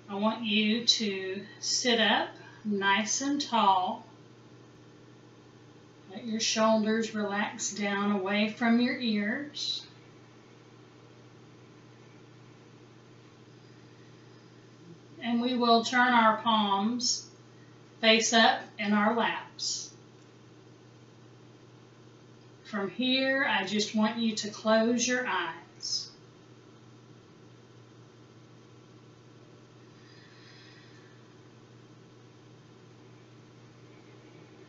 I want you to sit up nice and tall. Let your shoulders relax down away from your ears. And we will turn our palms face up in our laps. From here, I just want you to close your eyes.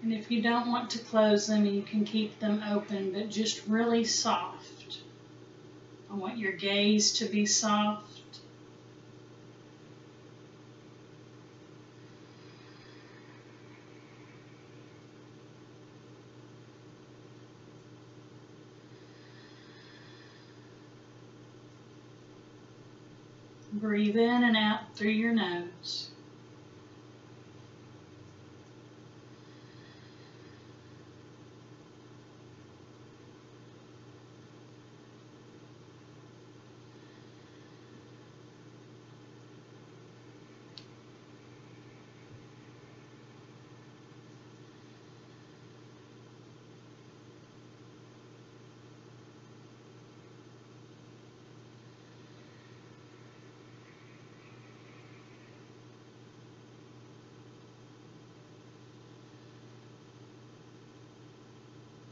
And if you don't want to close them, you can keep them open, but just really soft. I want your gaze to be soft. Breathe in and out through your nose.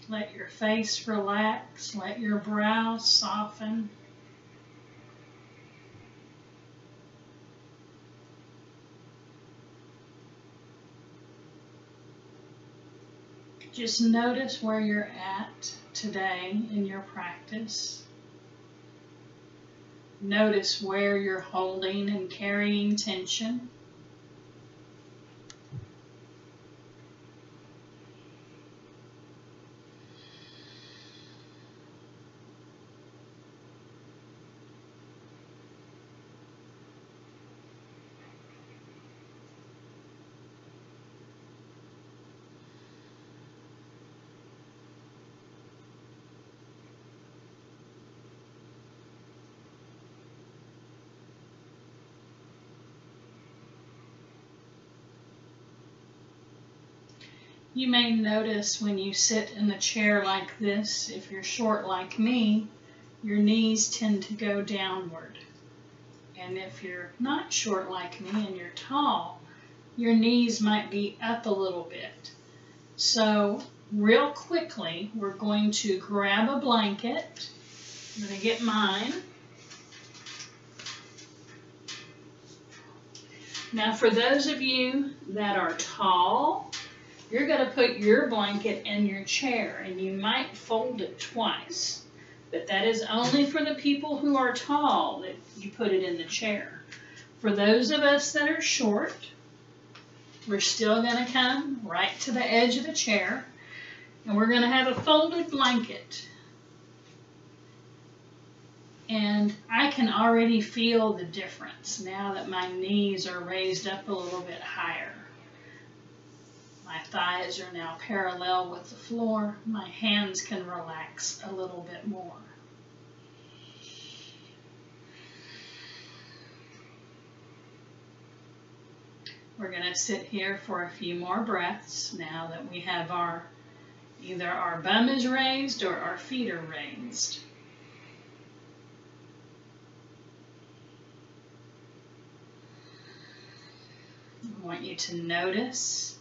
Let your face relax, let your brow soften. Just notice where you're at today in your practice. Notice where you're holding and carrying tension. You may notice when you sit in a chair like this, if you're short like me, your knees tend to go downward. And if you're not short like me and you're tall, your knees might be up a little bit. So real quickly, we're going to grab a blanket. I'm going to get mine. Now for those of you that are tall, you're going to put your blanket in your chair, and you might fold it twice. But that is only for the people who are tall that you put it in the chair. For those of us that are short, we're still going to come right to the edge of the chair, and we're going to have a folded blanket. And I can already feel the difference now that my knees are raised up a little bit higher. My thighs are now parallel with the floor. My hands can relax a little bit more. We're going to sit here for a few more breaths now that we have either our bum is raised or our feet are raised. I want you to notice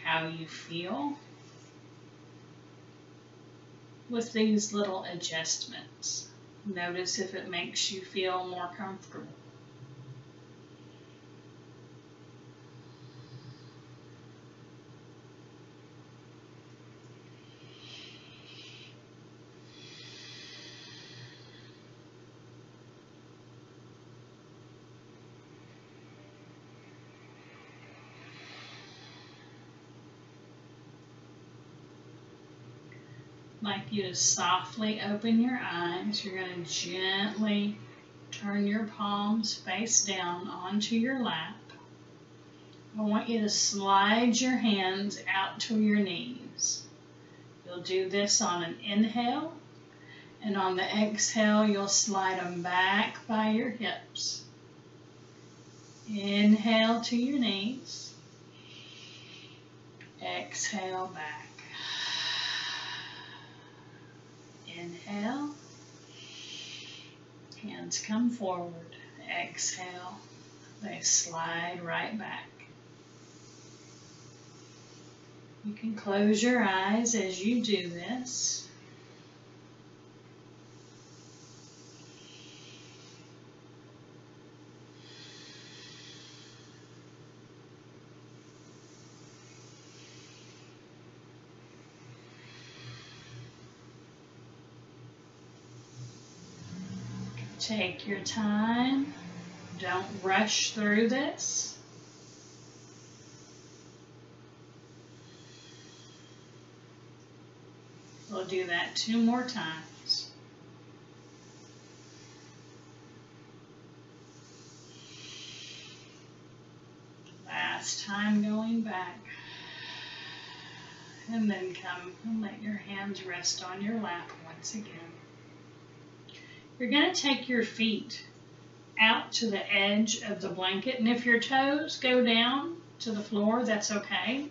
how you feel with these little adjustments. Notice if it makes you feel more comfortable. I'd like you to softly open your eyes. You're going to gently turn your palms face down onto your lap. I want you to slide your hands out to your knees. You'll do this on an inhale, and on the exhale, you'll slide them back by your hips. Inhale to your knees. Exhale back. Inhale. Hands come forward. Exhale. They slide right back. You can close your eyes as you do this. Take your time. Don't rush through this. We'll do that 2 more times. Last time going back. And then come and let your hands rest on your lap once again. You're going to take your feet out to the edge of the blanket, and if your toes go down to the floor, that's okay.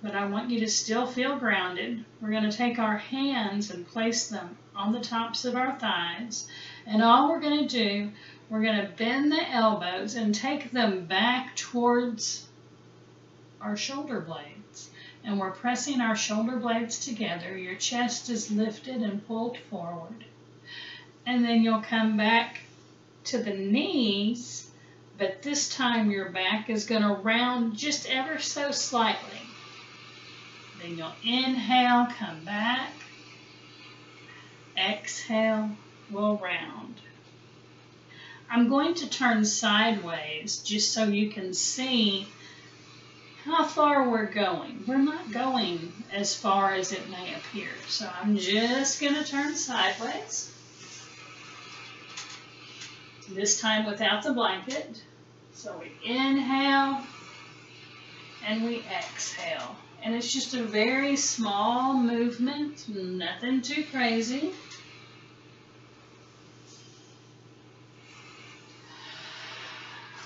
But I want you to still feel grounded. We're going to take our hands and place them on the tops of our thighs, and all we're going to do, we're going to bend the elbows and take them back towards our shoulder blades. And we're pressing our shoulder blades together. Your chest is lifted and pulled forward. And then you'll come back to the knees, but this time your back is going to round just ever so slightly. Then you'll inhale, come back. Exhale, we'll round. I'm going to turn sideways just so you can see how far we're going. We're not going as far as it may appear. So I'm just going to turn sideways. This time without the blanket. So we inhale and we exhale. And it's just a very small movement, nothing too crazy.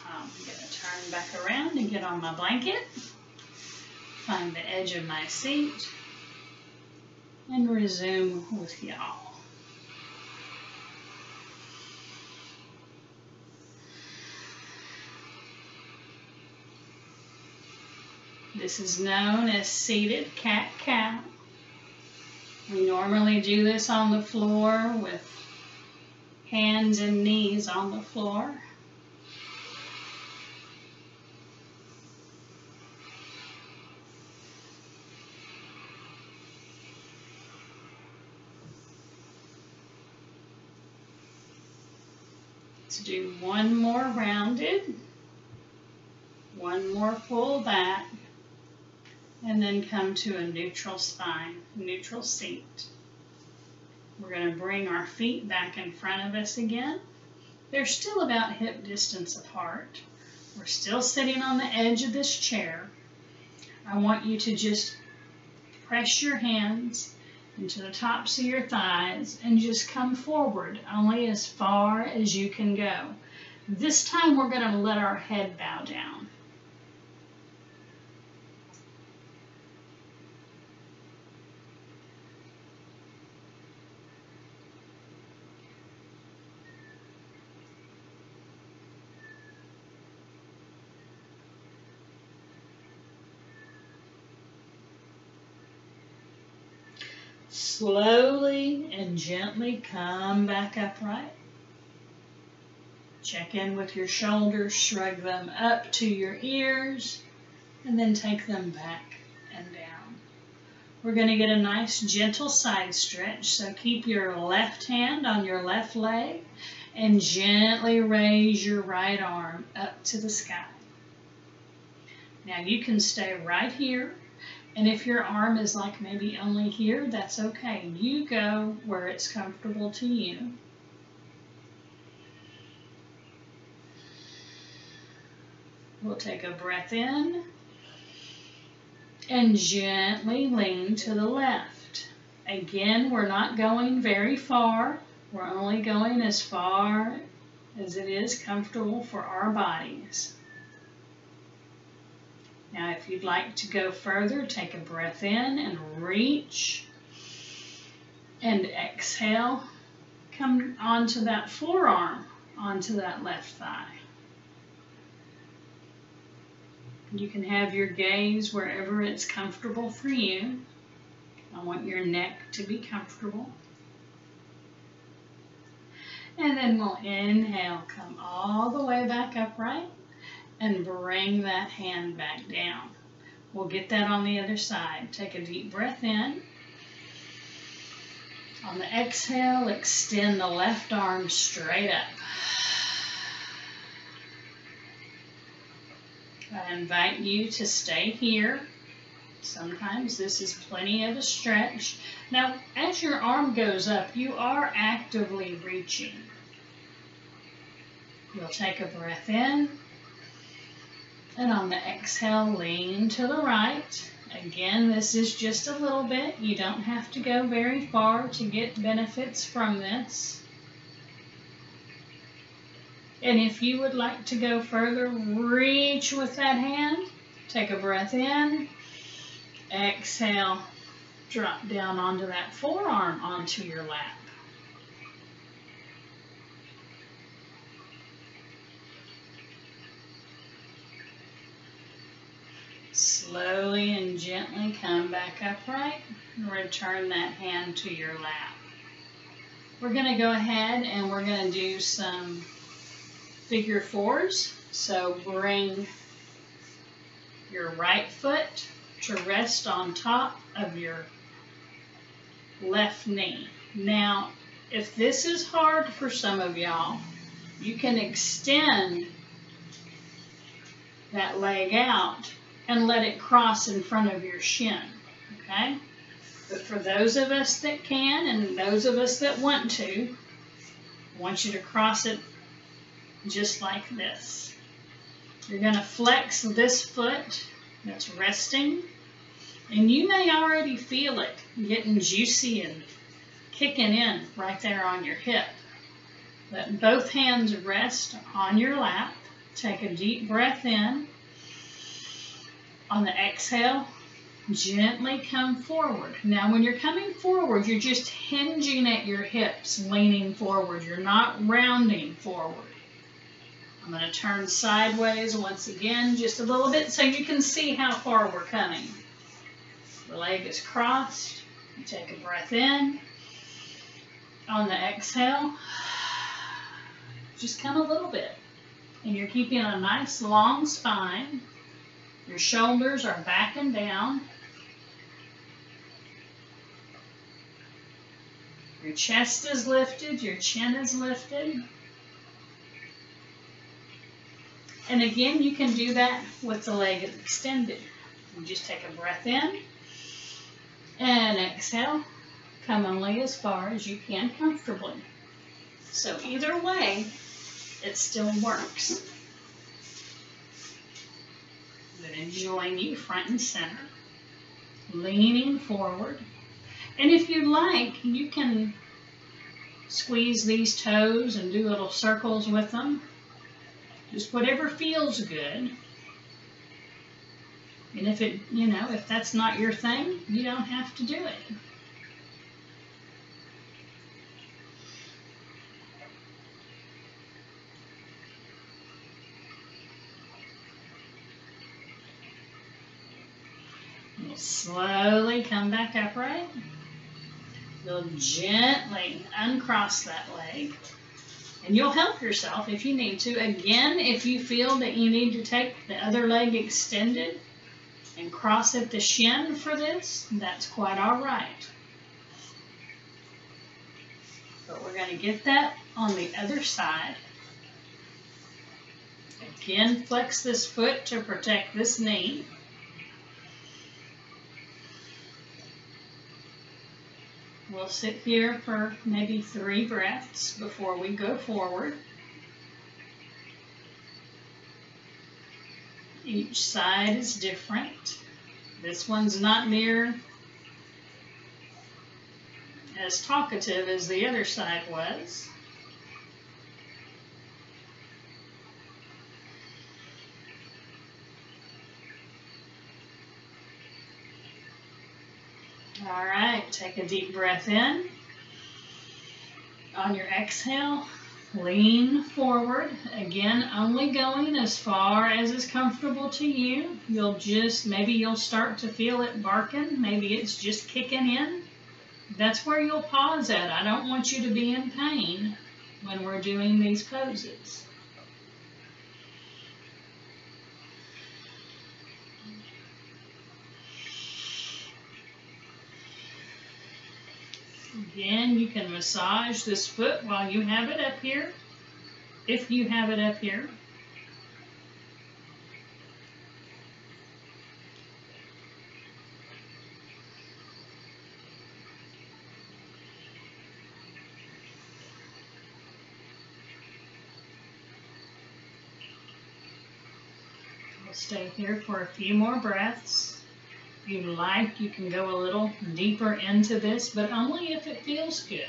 I'm going to turn back around and get on my blanket, find the edge of my seat, and resume with y'all. This is known as seated cat-cow. We normally do this on the floor with hands and knees on the floor. Let's do one more rounded, one more full back. And then come to a neutral spine, neutral seat. We're going to bring our feet back in front of us again. They're still about hip distance apart. We're still sitting on the edge of this chair. I want you to just press your hands into the tops of your thighs and just come forward only as far as you can go. This time we're going to let our head bow down. Slowly and gently come back upright. Check in with your shoulders, shrug them up to your ears, and then take them back and down. We're going to get a nice gentle side stretch, so keep your left hand on your left leg and gently raise your right arm up to the sky. Now you can stay right here. And if your arm is like maybe only here, that's okay. You go where it's comfortable to you. We'll take a breath in and gently lean to the left. Again, we're not going very far. We're only going as far as it is comfortable for our bodies. Now, if you'd like to go further, take a breath in and reach. And exhale, come onto that forearm, onto that left thigh. You can have your gaze wherever it's comfortable for you. I want your neck to be comfortable. And then we'll inhale, come all the way back upright, and bring that hand back down. We'll get that on the other side. Take a deep breath in. On the exhale, extend the left arm straight up. I invite you to stay here. Sometimes this is plenty of a stretch. Now, as your arm goes up, you are actively reaching. You'll take a breath in, and on the exhale, lean to the right. Again, this is just a little bit. You don't have to go very far to get benefits from this. And if you would like to go further, reach with that hand. Take a breath in. Exhale. Drop down onto that forearm, onto your lap. Slowly and gently come back upright and return that hand to your lap. We're going to go ahead and we're going to do some figure fours. So bring your right foot to rest on top of your left knee. Now, if this is hard for some of y'all, you can extend that leg out and let it cross in front of your shin, okay? But for those of us that can and those of us that want to, I want you to cross it just like this. You're going to flex this foot that's resting, and you may already feel it getting juicy and kicking in right there on your hip. Let both hands rest on your lap. Take a deep breath in. On the exhale, gently come forward. Now, when you're coming forward, you're just hinging at your hips, leaning forward. You're not rounding forward. I'm going to turn sideways once again, just a little bit so you can see how far we're coming. The leg is crossed. You take a breath in. On the exhale, just come a little bit. And you're keeping a nice long spine. Your shoulders are back and down. Your chest is lifted, your chin is lifted. And again, you can do that with the leg extended. You just take a breath in and exhale. Come only as far as you can comfortably. So either way, it still works. I'm going to join you front and center, leaning forward. And if you like, you can squeeze these toes and do little circles with them. Just whatever feels good. And if it, if that's not your thing, you don't have to do it. You'll slowly come back upright. You'll gently uncross that leg. And you'll help yourself if you need to. Again, if you feel that you need to take the other leg extended and cross at the shin for this, that's quite all right. But we're going to get that on the other side. Again, flex this foot to protect this knee. We'll sit here for maybe 3 breaths before we go forward. Each side is different. This one's not near as talkative as the other side was. All right, take a deep breath in. On your exhale, lean forward. Again, only going as far as is comfortable to you. Maybe you'll start to feel it barking. Maybe it's just kicking in. That's where you'll pause at. I don't want you to be in pain when we're doing these poses. Again, you can massage this foot while you have it up here, if you have it up here. We'll stay here for a few more breaths. If you like, you can go a little deeper into this, but only if it feels good.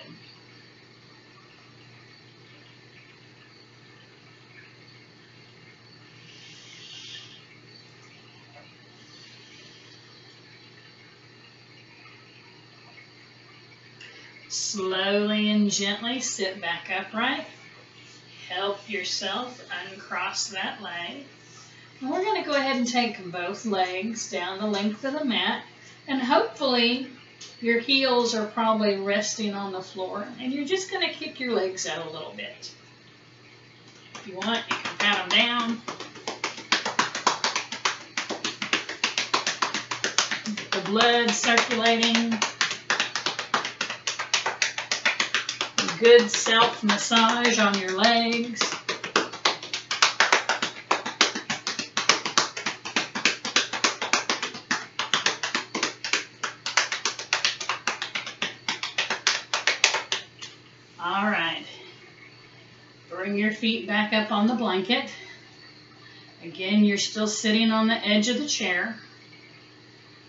Slowly and gently sit back upright. Help yourself uncross that leg. And we're going to go ahead and take both legs down the length of the mat, and hopefully your heels are probably resting on the floor, and you're just going to kick your legs out a little bit. If you want, you can pat them down. Get the blood circulating. A good self-massage on your legs. All right, bring your feet back up on the blanket. Again, you're still sitting on the edge of the chair.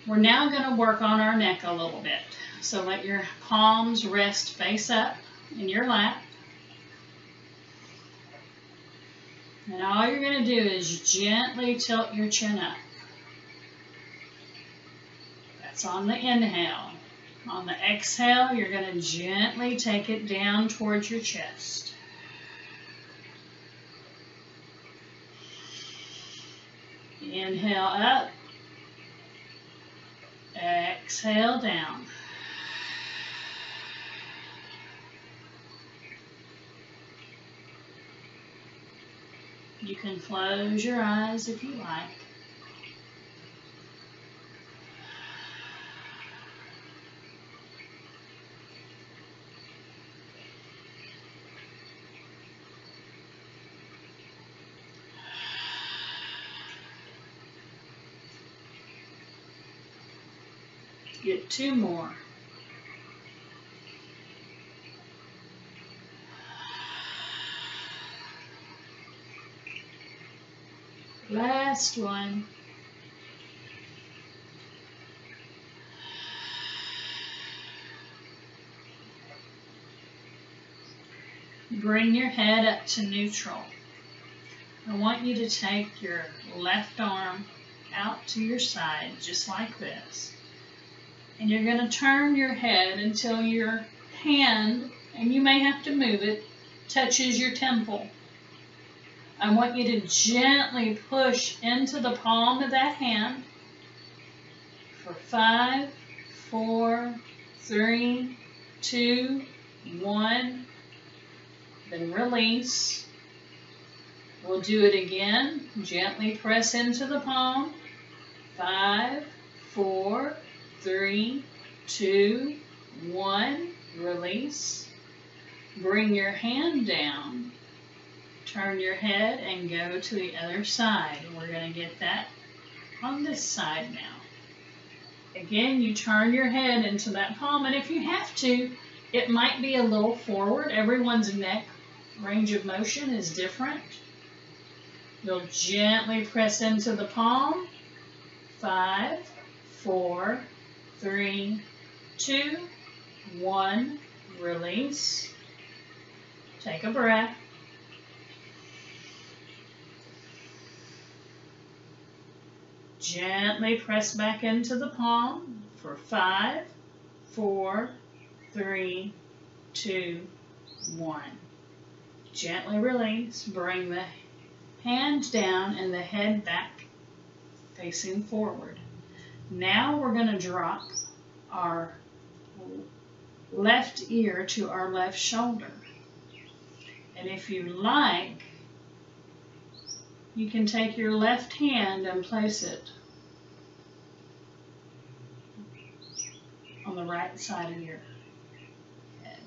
We're now going to work on our neck a little bit. So let your palms rest face up in your lap. And all you're going to do is gently tilt your chin up. That's on the inhale. On the exhale, you're going to gently take it down towards your chest. Inhale up. Exhale down. You can close your eyes if you like. Get two more. Last one. Bring your head up to neutral. I want you to take your left arm out to your side, just like this. And you're going to turn your head until your hand, and you may have to move it, touches your temple. I want you to gently push into the palm of that hand for 5, 4, 3, 2, 1. Then release. We'll do it again. Gently press into the palm. 5, 4, 3, 2, 1. Release. Bring your hand down. Turn your head and go to the other side. We're going to get that on this side now. Again, you turn your head into that palm, and if you have to, it might be a little forward. Everyone's neck range of motion is different. You'll gently press into the palm. 5, 4, 3, 2, 1. Release. Take a breath. Gently press back into the palm for 5, 4, 3, 2, 1. Gently release. Bring the hands down and the head back facing forward. Now we're going to drop our left ear to our left shoulder. And if you like, you can take your left hand and place it on the right side of your head.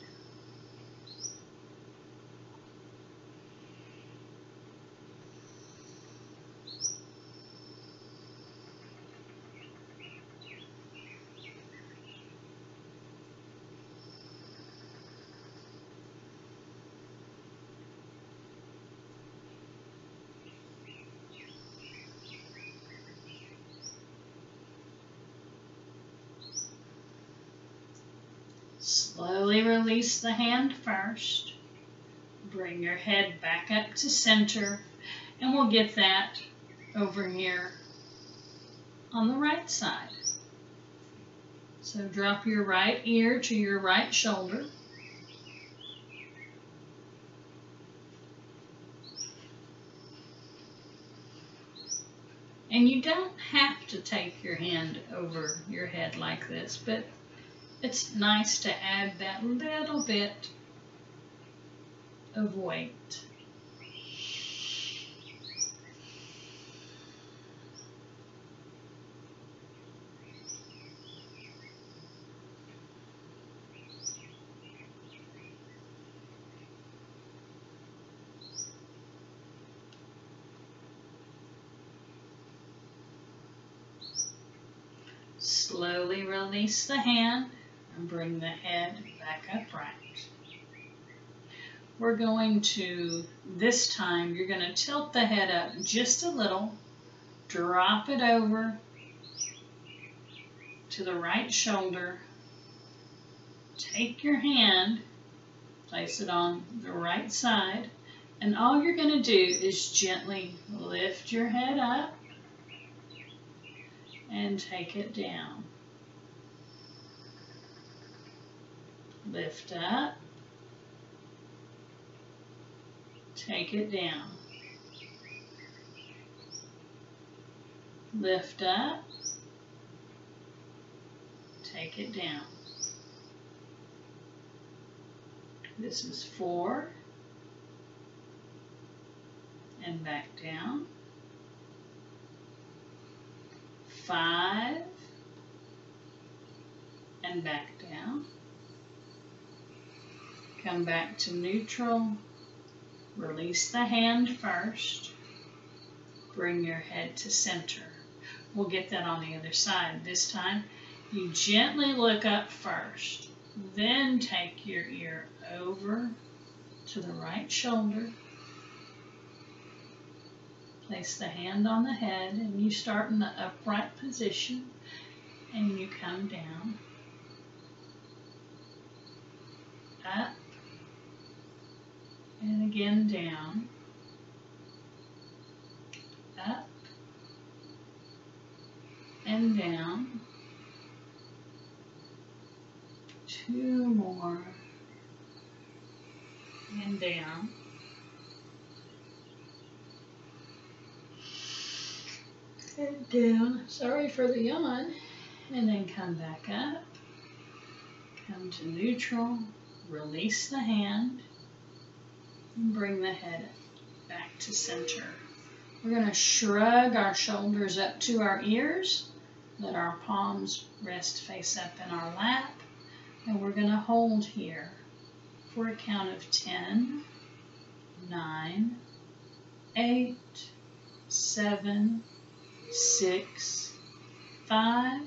Slowly release the hand first. Bring your head back up to center, and we'll get that over here on the right side. So drop your right ear to your right shoulder. And you don't have to take your hand over your head like this, but it's nice to add that little bit of weight. Slowly release the hand and bring the head back upright. We're going to, this time, you're going to tilt the head up just a little, drop it over to the right shoulder, take your hand, place it on the right side, and all you're going to do is gently lift your head up and take it down. Lift up, take it down. Lift up, take it down. This is 4, and back down. 5, and back down. Come back to neutral. Release the hand first. Bring your head to center. We'll get that on the other side. This time, you gently look up first. Then take your ear over to the right shoulder. Place the hand on the head, and you start in the upright position, and you come down, up, and again down, up, and down. 2 more, and down. And down, sorry for the yawn, and then come back up, come to neutral, release the hand, and bring the head back to center. We're going to shrug our shoulders up to our ears, let our palms rest face up in our lap, and we're going to hold here for a count of 10, 9, 8, 7, 6, 5,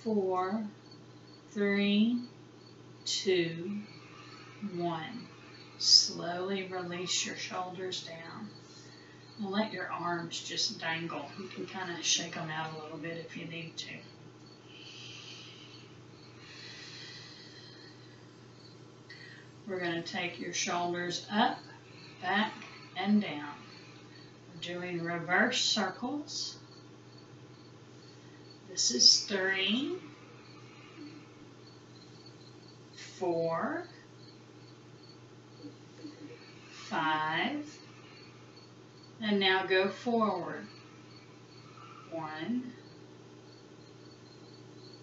4, 3, 2, 1. Slowly release your shoulders down. And let your arms just dangle. You can kind of shake them out a little bit if you need to. We're going to take your shoulders up, back, and down. We're doing reverse circles. – 3, 4, 5, and now go forward. 1,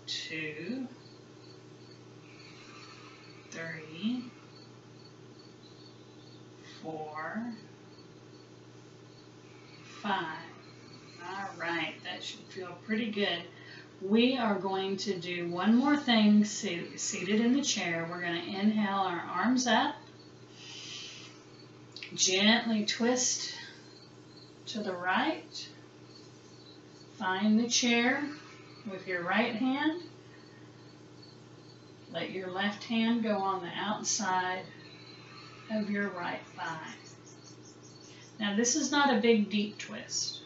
2, 3, 4, 5. All right, that should feel pretty good. We are going to do one more thing seated in the chair. We're going to inhale our arms up, gently twist to the right. Find the chair with your right hand. Let your left hand go on the outside of your right thigh. Now this is not a big deep twist.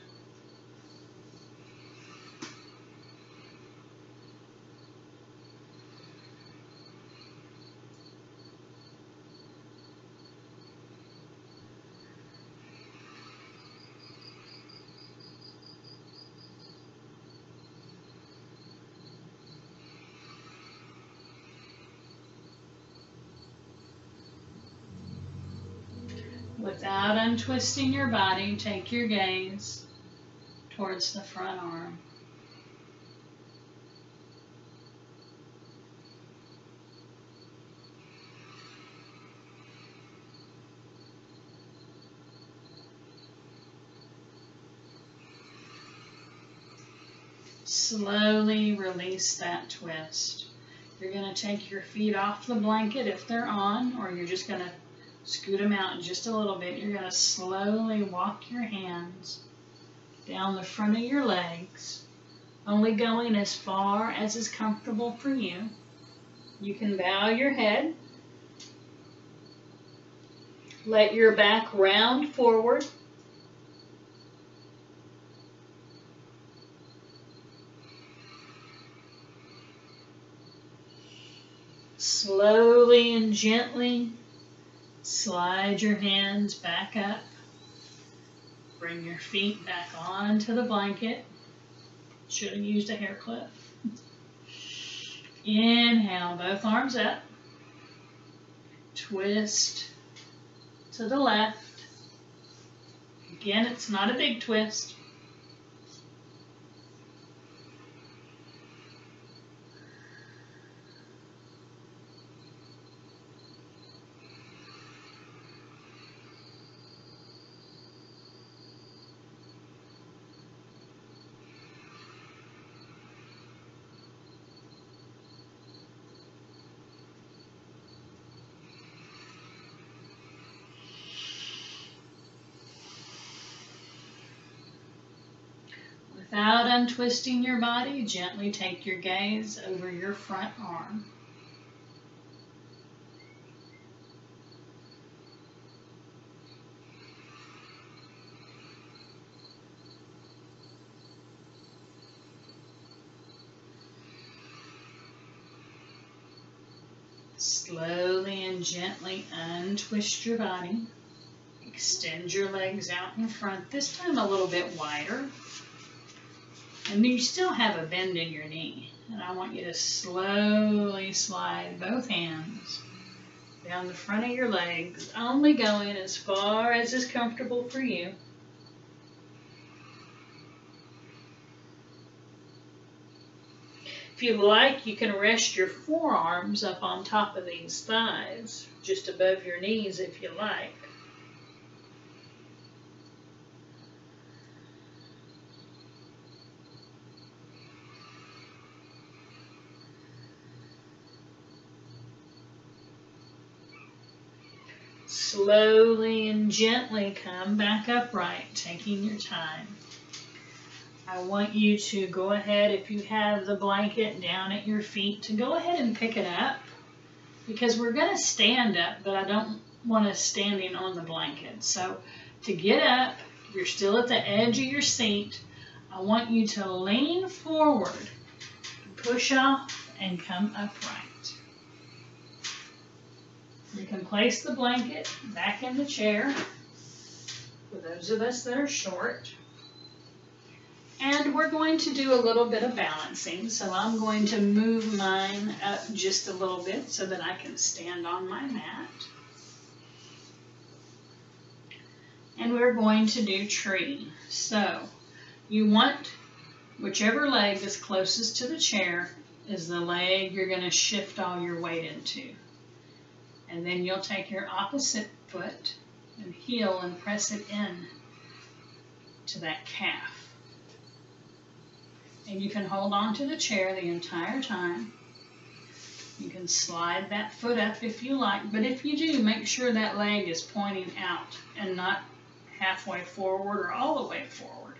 Without untwisting your body, take your gaze towards the front arm. Slowly release that twist. You're going to take your feet off the blanket if they're on, or you're just going to scoot them out just a little bit. You're going to slowly walk your hands down the front of your legs, only going as far as is comfortable for you. You can bow your head. Let your back round forward. Slowly and gently slide your hands back up. Bring your feet back onto the blanket. Should have used a hair clip. Inhale, both arms up. Twist to the left. Again, it's not a big twist. Without untwisting your body, gently take your gaze over your front arm. Slowly and gently untwist your body. Extend your legs out in front, this time a little bit wider. And you still have a bend in your knee. And I want you to slowly slide both hands down the front of your legs, only going as far as is comfortable for you. If you like, you can rest your forearms up on top of these thighs, just above your knees if you like. Slowly and gently come back upright, taking your time. I want you to go ahead, if you have the blanket down at your feet, to go ahead and pick it up, because we're going to stand up, but I don't want us standing on the blanket. So to get up, you're still at the edge of your seat. I want you to lean forward, push off, and come upright. You can place the blanket back in the chair for those of us that are short. And we're going to do a little bit of balancing, so I'm going to move mine up just a little bit so that I can stand on my mat. And we're going to do tree. So you want whichever leg is closest to the chair is the leg you're going to shift all your weight into. And then you'll take your opposite foot and heel and press it in to that calf. And you can hold on to the chair the entire time. You can slide that foot up if you like, but if you do, make sure that leg is pointing out and not halfway forward or all the way forward.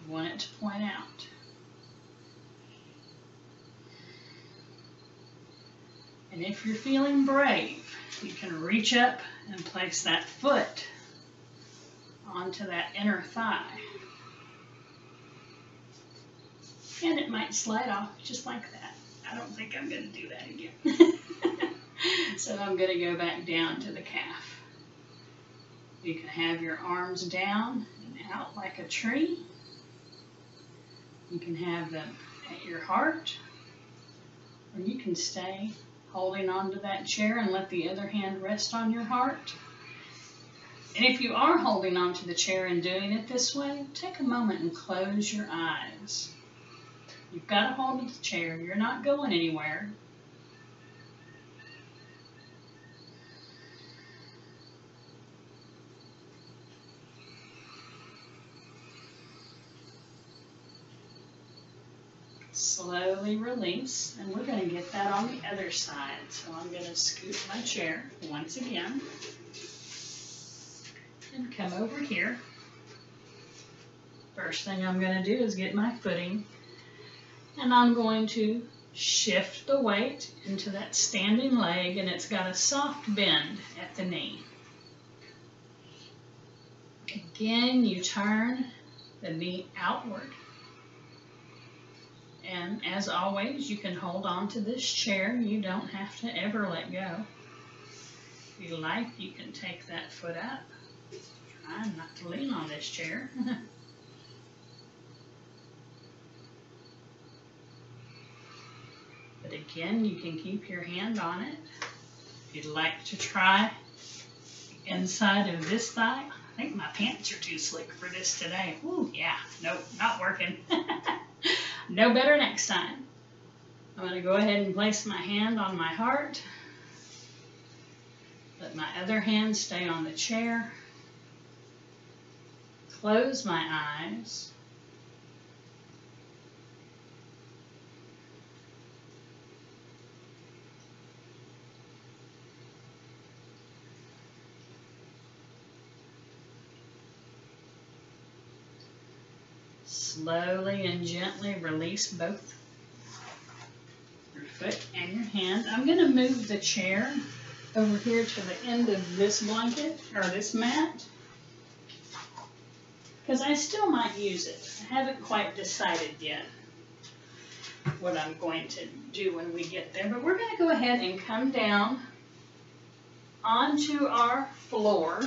You want it to point out. And if you're feeling brave, you can reach up and place that foot onto that inner thigh. And it might slide off just like that. I don't think I'm going to do that again. So I'm going to go back down to the calf. You can have your arms down and out like a tree. You can have them at your heart. Or you can stay holding onto that chair and let the other hand rest on your heart. And if you are holding onto the chair and doing it this way, take a moment and close your eyes. You've got a hold of the chair. You're not going anywhere. Slowly release, and we're going to get that on the other side. So I'm going to scoot my chair once again and come over here. First thing I'm going to do is get my footing. And I'm going to shift the weight into that standing leg, and it's got a soft bend at the knee. Again, you turn the knee outward. And as always, you can hold on to this chair. You don't have to ever let go. If you like, you can take that foot up. Try not to lean on this chair. But again, you can keep your hand on it. If you'd like to try the inside of this thigh, I think my pants are too slick for this today. Ooh, yeah, nope, not working. No better next time. I'm going to go ahead and place my hand on my heart. Let my other hand stay on the chair. Close my eyes. Slowly and gently release both your foot and your hand. I'm going to move the chair over here to the end of this blanket or this mat because I still might use it. I haven't quite decided yet what I'm going to do when we get there, but we're going to go ahead and come down onto our floor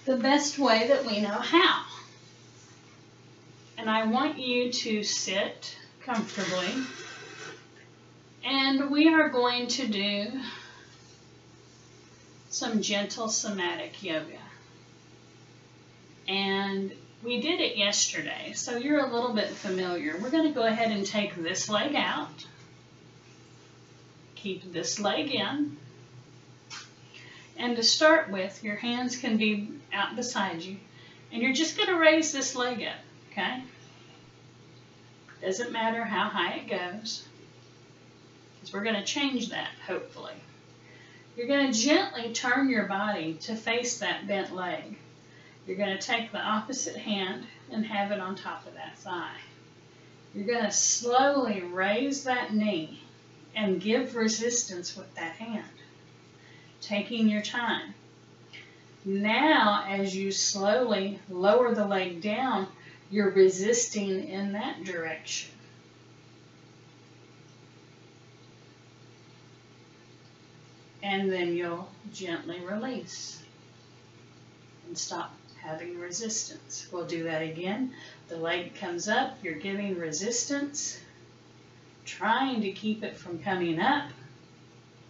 the best way that we know how. And I want you to sit comfortably. And we are going to do some gentle somatic yoga. And we did it yesterday, so you're a little bit familiar. We're going to go ahead and take this leg out. Keep this leg in. And to start with, your hands can be out beside you. And you're just going to raise this leg up. Okay? Doesn't matter how high it goes, because we're going to change that, hopefully. You're going to gently turn your body to face that bent leg. You're going to take the opposite hand and have it on top of that thigh. You're going to slowly raise that knee and give resistance with that hand, taking your time. Now, as you slowly lower the leg down, you're resisting in that direction. And then you'll gently release and stop having resistance. We'll do that again. The leg comes up, you're giving resistance, trying to keep it from coming up.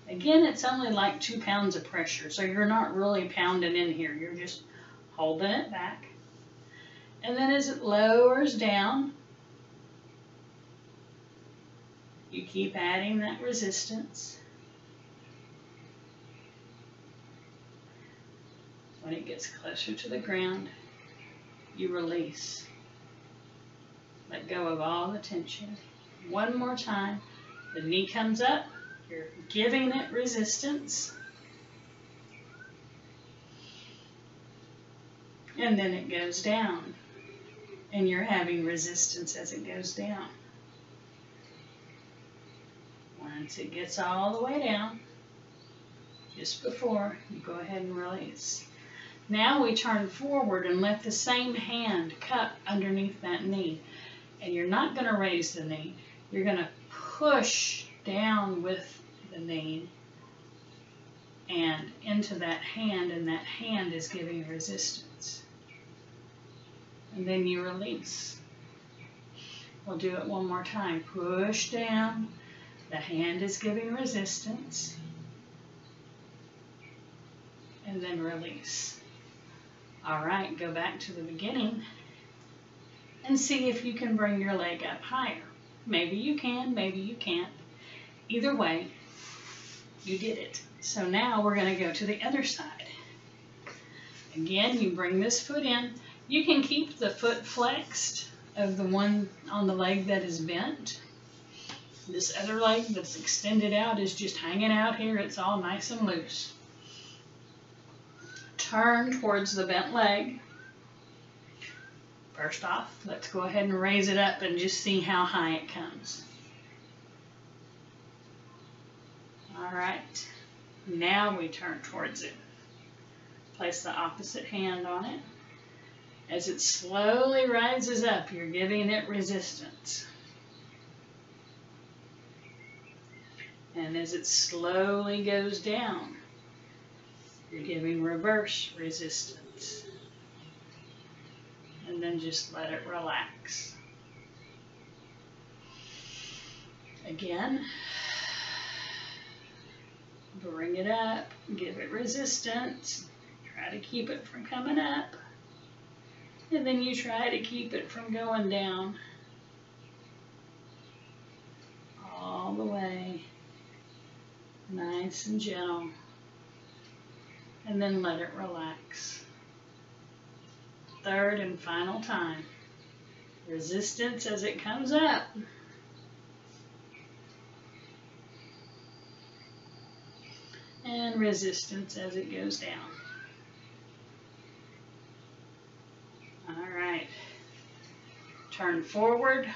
Again, it's only like 2 pounds of pressure, so you're not really pounding in here. You're just holding it back. And then as it lowers down, you keep adding that resistance. When it gets closer to the ground, you release. Let go of all the tension. One more time. The knee comes up. You're giving it resistance. And then it goes down. And you're having resistance as it goes down. Once it gets all the way down, just before, you go ahead and release. Now we turn forward and let the same hand cup underneath that knee. And you're not going to raise the knee. You're going to push down with the knee and into that hand, and that hand is giving resistance. And then you release. We'll do it one more time. Push down. The hand is giving resistance. And then release. All right, go back to the beginning and see if you can bring your leg up higher. Maybe you can, maybe you can't. Either way, you did it. So now we're going to go to the other side. Again, you bring this foot in. You can keep the foot flexed of the one on the leg that is bent. This other leg that's extended out is just hanging out here. It's all nice and loose. Turn towards the bent leg. First off, let's go ahead and raise it up and just see how high it comes. All right, now we turn towards it. Place the opposite hand on it. As it slowly rises up, you're giving it resistance. And as it slowly goes down, you're giving reverse resistance. And then just let it relax. Again, bring it up, give it resistance, try to keep it from coming up, and then you try to keep it from going down all the way, nice and gentle, and then let it relax. Third and final time. Resistance as it comes up. And resistance as it goes down. All right. Turn forward.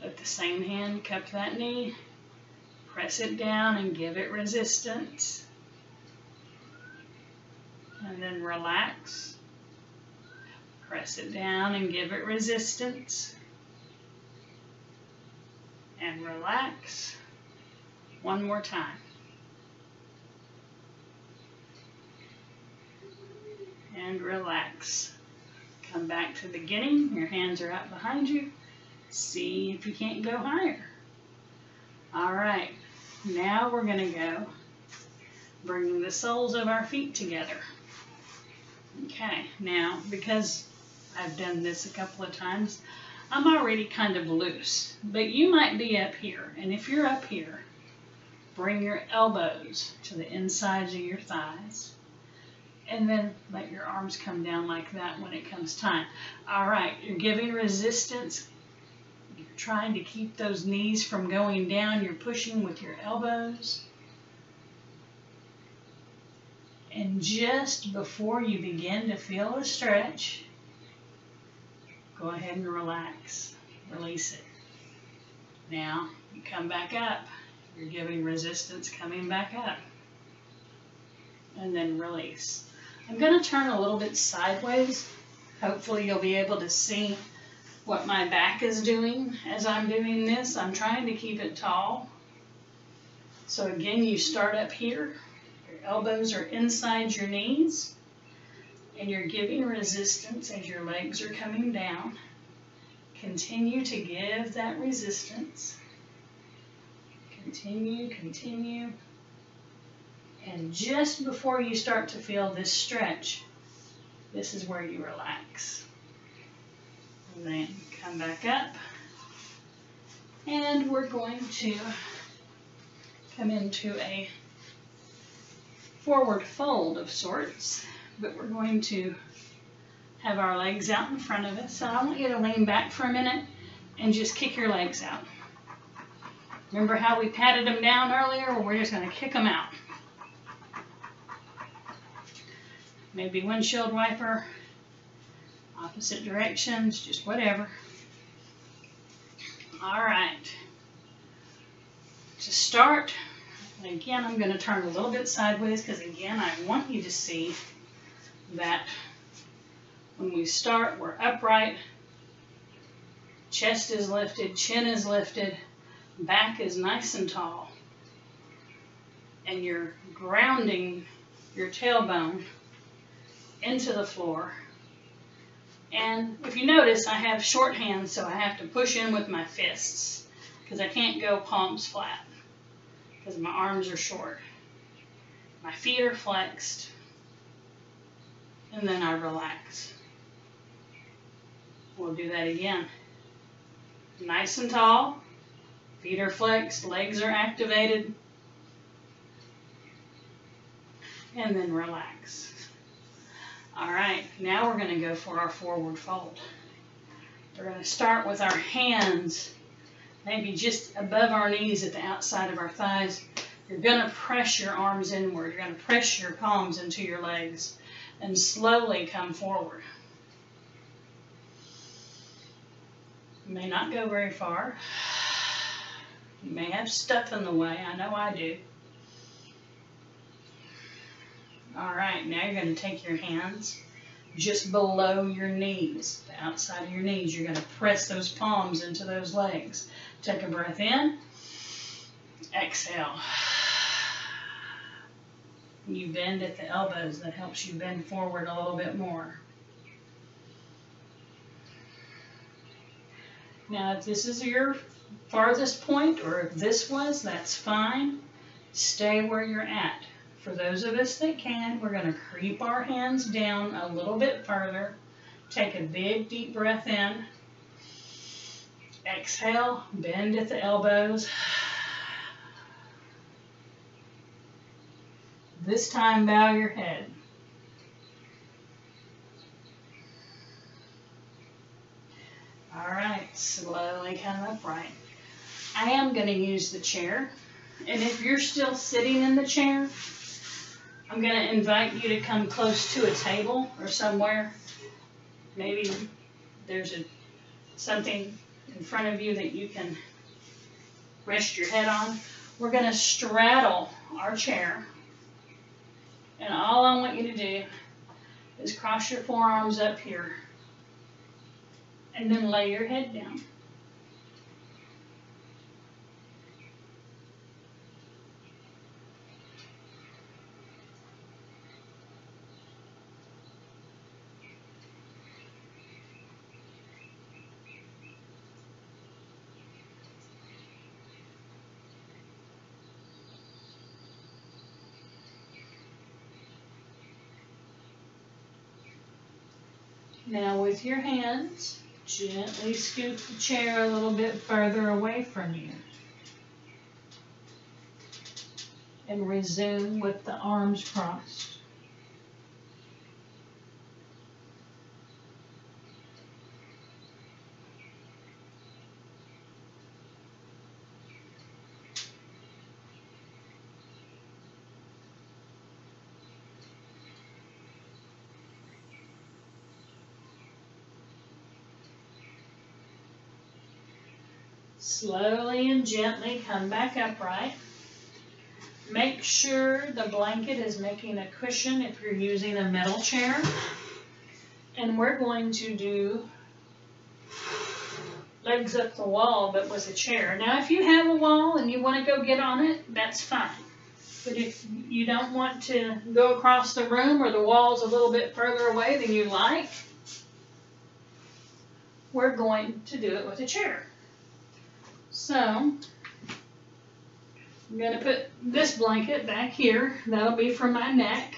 Let the same hand cup that knee. Press it down and give it resistance. And then relax. Press it down and give it resistance. And relax. One more time. And relax. Come back to the beginning. Your hands are out behind you. See if you can't go higher. All right. Now we're going to go bringing the soles of our feet together. Okay. Now, because I've done this a couple of times, I'm already kind of loose, but you might be up here. And if you're up here, bring your elbows to the insides of your thighs. And then let your arms come down like that when it comes time. All right, you're giving resistance. You're trying to keep those knees from going down. You're pushing with your elbows. And just before you begin to feel a stretch, go ahead and relax. Release it. Now, you come back up. You're giving resistance coming back up. And then release. I'm going to turn a little bit sideways. Hopefully you'll be able to see what my back is doing as I'm doing this. I'm trying to keep it tall. So again, you start up here. Your elbows are inside your knees. And you're giving resistance as your legs are coming down. Continue to give that resistance. Continue, continue. And just before you start to feel this stretch, this is where you relax. And then come back up. And we're going to come into a forward fold of sorts. But we're going to have our legs out in front of us. So I want you to lean back for a minute and just kick your legs out. Remember how we patted them down earlier? Well, we're just going to kick them out. Maybe windshield wiper, opposite directions, just whatever. All right. To start, again, I'm going to turn a little bit sideways because, again, I want you to see that when we start, we're upright, chest is lifted, chin is lifted, back is nice and tall, and you're grounding your tailbone into the floor. And if you notice, I have short hands, so I have to push in with my fists because I can't go palms flat because my arms are short. My feet are flexed. And then I relax. We'll do that again. Nice and tall. Feet are flexed. Legs are activated. And then relax. All right. Now we're going to go for our forward fold. We're going to start with our hands maybe just above our knees at the outside of our thighs. You're going to press your arms inward. You're going to press your palms into your legs. And slowly come forward. You may not go very far. You may have stuff in the way. I know I do. All right, now you're going to take your hands just below your knees, the outside of your knees. You're going to press those palms into those legs. Take a breath in. Exhale. You bend at the elbows. That helps you bend forward a little bit more. Now, if this is your farthest point, or if this was, that's fine. Stay where you're at. For those of us that can, we're going to creep our hands down a little bit further. Take a big, deep breath in. Exhale. Bend at the elbows. This time, bow your head. All right, slowly come upright. I am going to use the chair, and if you're still sitting in the chair, I'm going to invite you to come close to a table or somewhere. Maybe there's something in front of you that you can rest your head on. We're going to straddle our chair. And all I want you to do is cross your forearms up here and then lay your head down. Now with your hands, gently scoop the chair a little bit further away from you. And resume with the arms crossed. Slowly and gently come back upright. Make sure the blanket is making a cushion if you're using a metal chair. And we're going to do legs up the wall, but with a chair. Now, if you have a wall and you want to go get on it, that's fine. But if you don't want to go across the room or the wall's a little bit further away than you like, we're going to do it with a chair. So, I'm going to put this blanket back here. That'll be for my neck.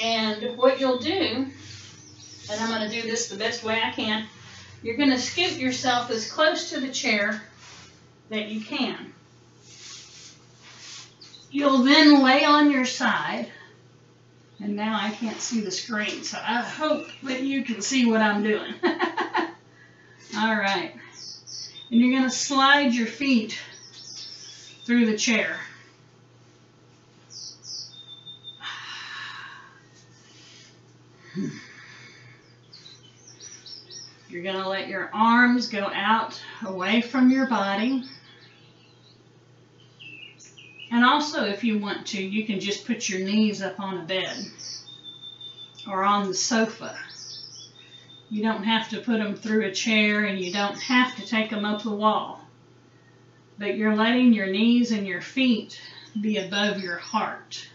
And what you'll do, and I'm going to do this the best way I can, you're going to scoot yourself as close to the chair that you can. You'll then lay on your side, and now I can't see the screen, so I hope that you can see what I'm doing. All right, and you're going to slide your feet through the chair. You're going to let your arms go out away from your body. And also, if you want to, you can just put your knees up on a bed or on the sofa. You don't have to put them through a chair, and you don't have to take them up the wall. But you're letting your knees and your feet be above your heart.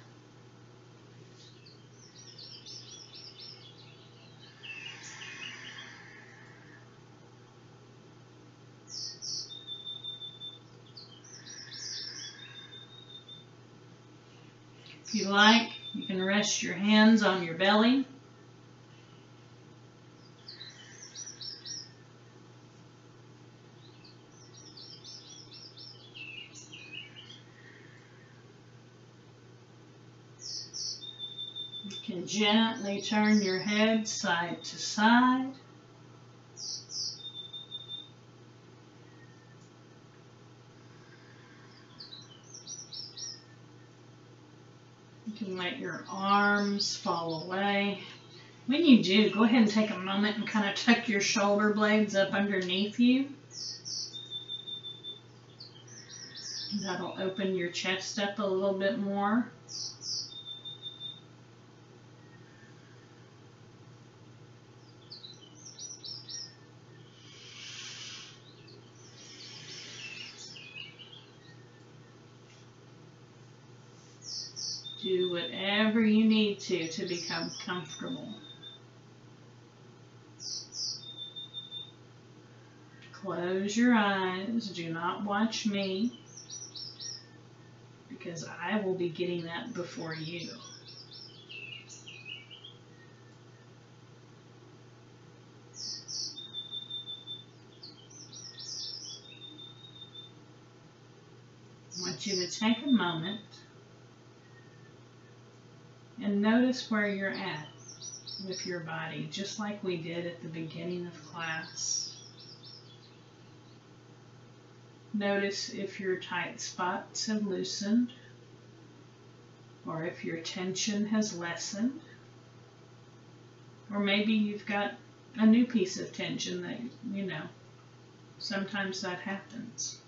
If you like, you can rest your hands on your belly. You can gently turn your head side to side. You can let your arms fall away. When you do, go ahead and take a moment and kind of tuck your shoulder blades up underneath you. That'll open your chest up a little bit more. Do whatever you need to become comfortable. Close your eyes. Do not watch me, because I will be getting that before you. I want you to take a moment and notice where you're at with your body, just like we did at the beginning of class. Notice if your tight spots have loosened, or if your tension has lessened, or maybe you've got a new piece of tension that, you know, sometimes that happens.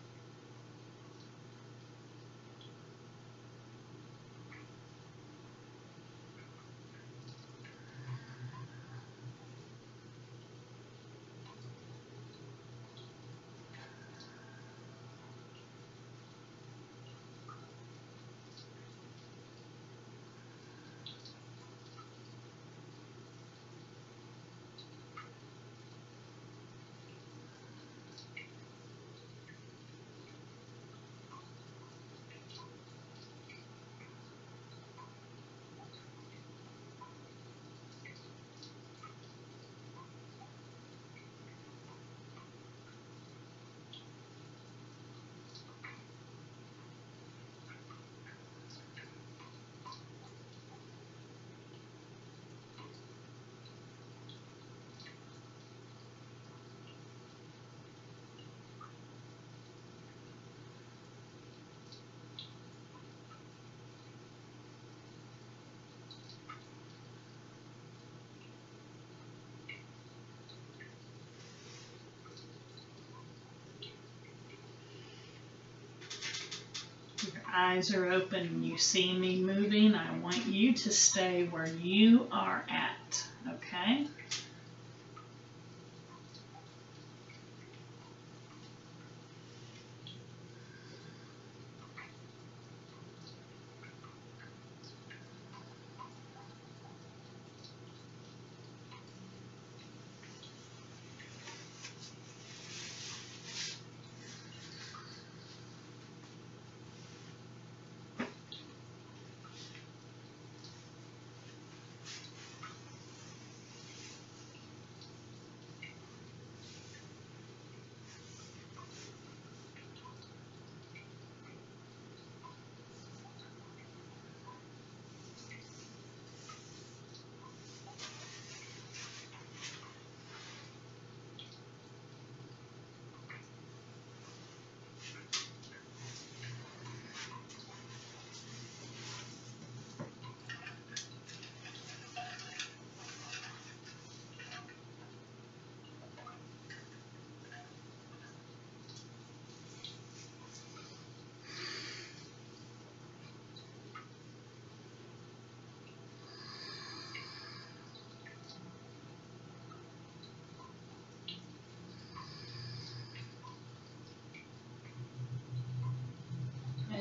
Eyes are open and you see me moving, I want you to stay where you are at, okay?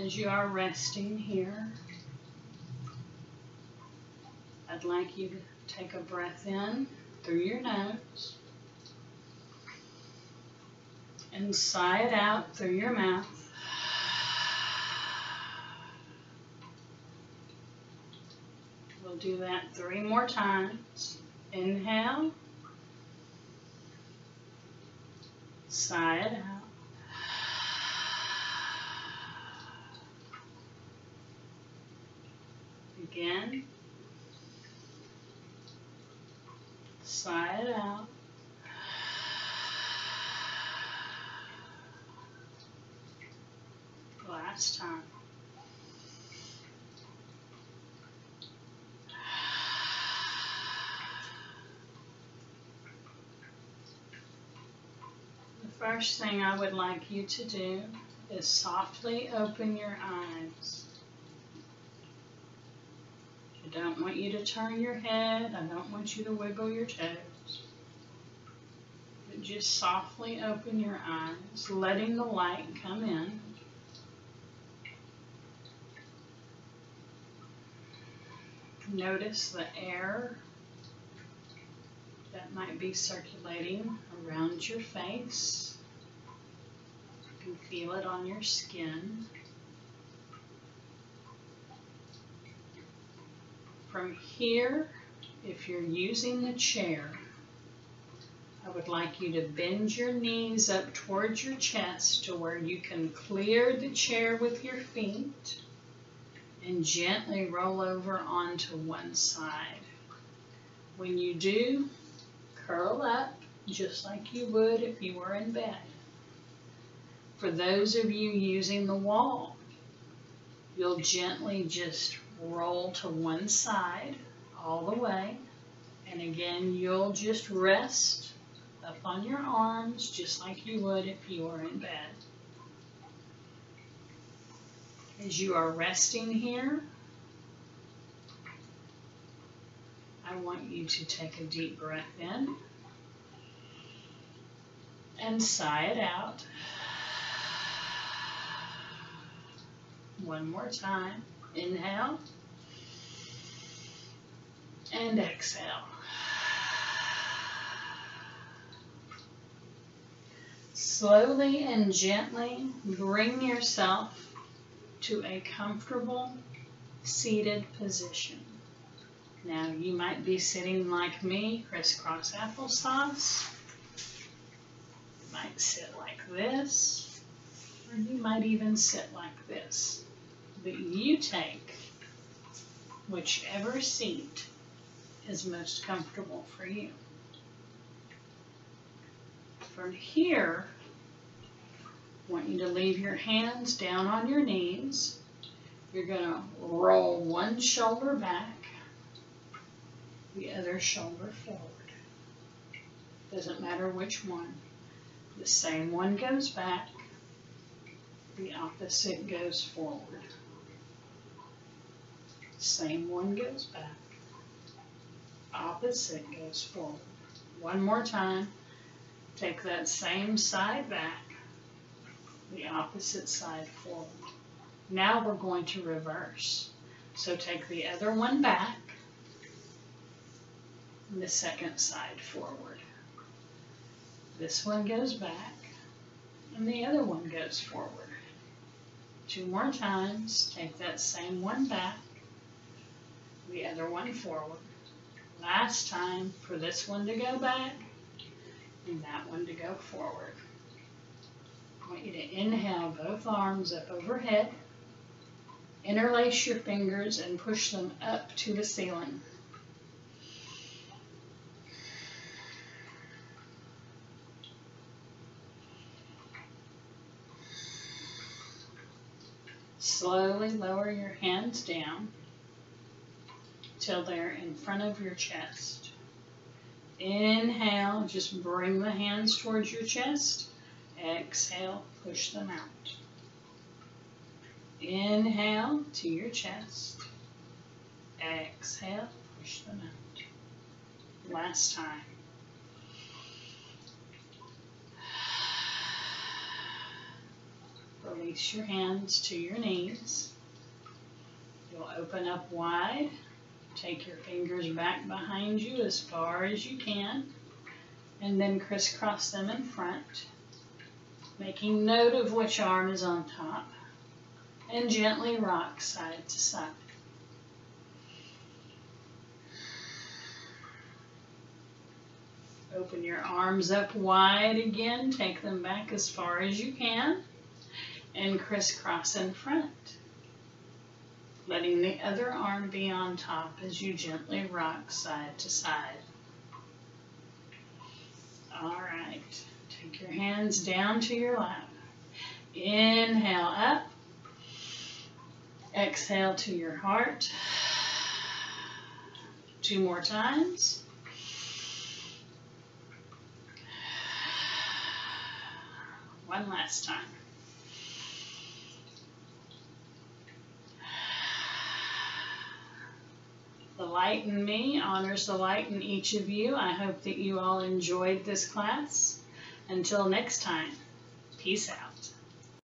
As you are resting here, I'd like you to take a breath in through your nose and sigh it out through your mouth. We'll do that 3 more times. Inhale, sigh it out. Again, sigh it out. Last time. The first thing I would like you to do is softly open your eyes. I don't want you to turn your head. I don't want you to wiggle your toes. But just softly open your eyes, letting the light come in. Notice the air that might be circulating around your face. You can feel it on your skin. From here, if you're using the chair, I would like you to bend your knees up towards your chest to where you can clear the chair with your feet and gently roll over onto one side. When you do, curl up just like you would if you were in bed. For those of you using the wall, you'll gently just roll to one side all the way, and again you'll just rest up on your arms just like you would if you were in bed. As you are resting here, I want you to take a deep breath in and sigh it out. One more time. Inhale and exhale. Slowly and gently bring yourself to a comfortable seated position. Now you might be sitting like me, crisscross applesauce. You might sit like this, or you might even sit like this. But you take whichever seat is most comfortable for you. From here, I want you to leave your hands down on your knees. You're going to roll one shoulder back, the other shoulder forward. Doesn't matter which one. The same one goes back, the opposite goes forward. Same one goes back, opposite goes forward. One more time. Take that same side back, the opposite side forward. Now we're going to reverse. So take the other one back, and the second side forward. This one goes back, and the other one goes forward. 2 more times. Take that same one back, the other one forward. Last time for this one to go back and that one to go forward. I want you to inhale both arms up overhead. Interlace your fingers and push them up to the ceiling. Slowly lower your hands down till they're in front of your chest. Inhale, just bring the hands towards your chest. Exhale, push them out. Inhale to your chest. Exhale, push them out. Last time. Release your hands to your knees. You'll open up wide. Take your fingers back behind you as far as you can, and then crisscross them in front, making note of which arm is on top, and gently rock side to side. Open your arms up wide again, take them back as far as you can, and crisscross in front, letting the other arm be on top as you gently rock side to side. All right, take your hands down to your lap. Inhale up, exhale to your heart. 2 more times. One last time. The light in me honors the light in each of you. I hope that you all enjoyed this class. Until next time, peace out.